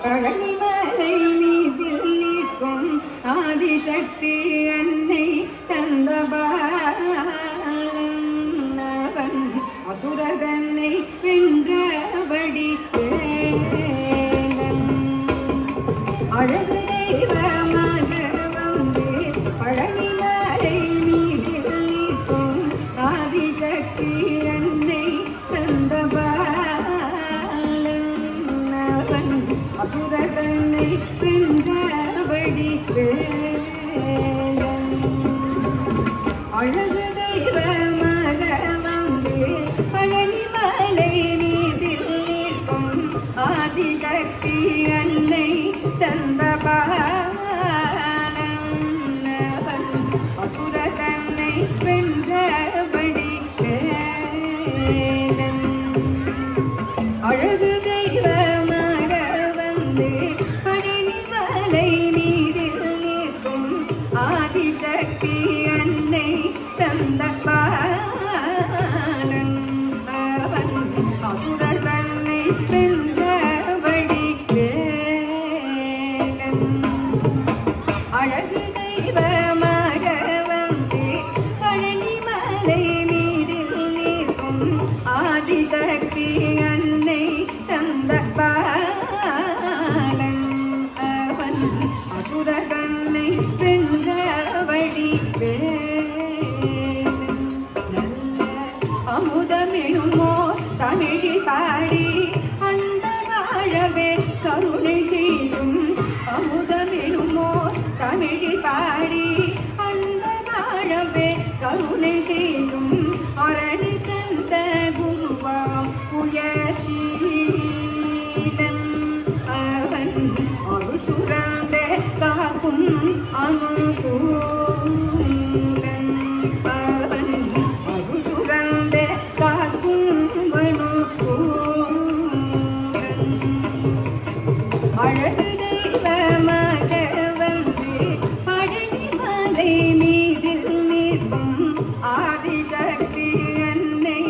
பழனிமலை மீதில் நிற்கும் ஆதிசக்தி அன்னை தந்த பாலன் அசுரர் தன்னை வென்றபடி அழகு தெய்வமாக வந்து பழனிமலை மீதில் நிற்கும் ஆதிசக்தி அன்னை தந்த அசுரர் தன்னை வென்றபடி அழகு தெய்வமாக வந்து பழனிமலை மீதில் நிற்கும் ஆதிசக்தி அன்னை தந்த அசுரர் தன்னை வென்றபடி அழகு தெய்வமாக வந்து பழனிமலை மீதில் நிற்கும் ஆதிசக்தி அன்னை தந்த பாலன் அசுரர் தன்னை வென்றபடி அழகு தெய்வமாக வந்து பழனிமலை மீதில் நிற்கும் ஆதிசக்தி அன்னை தந்த பாலன் அசுரர் தன்னை வென்றபடி அமுதமெனுமோ தமிழி பாடி அந்த வாழவே கருணை செய்யும் அமுதமெனுமோ தமிழி பாடி அந்த வாழவே கருணை செய்யும் அரணி கந்த குருவாம் உயர்ஷீலன் அவன் அருள் சுரந்த காக்கும் அனுகூலன் அவன் அருள் சுரந்த காக்கும் அனுகூலன் அழகு தெய்வமாக வந்து பழனிமலை மீதில் நிற்கும் ஆதிசக்தி அன்னை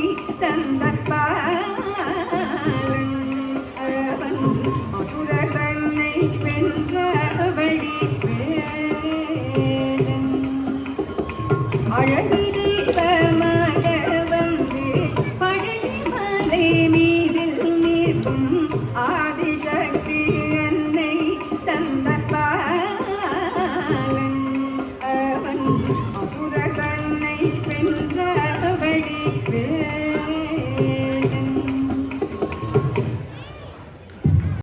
தந்த பாலன் அவன் அசுர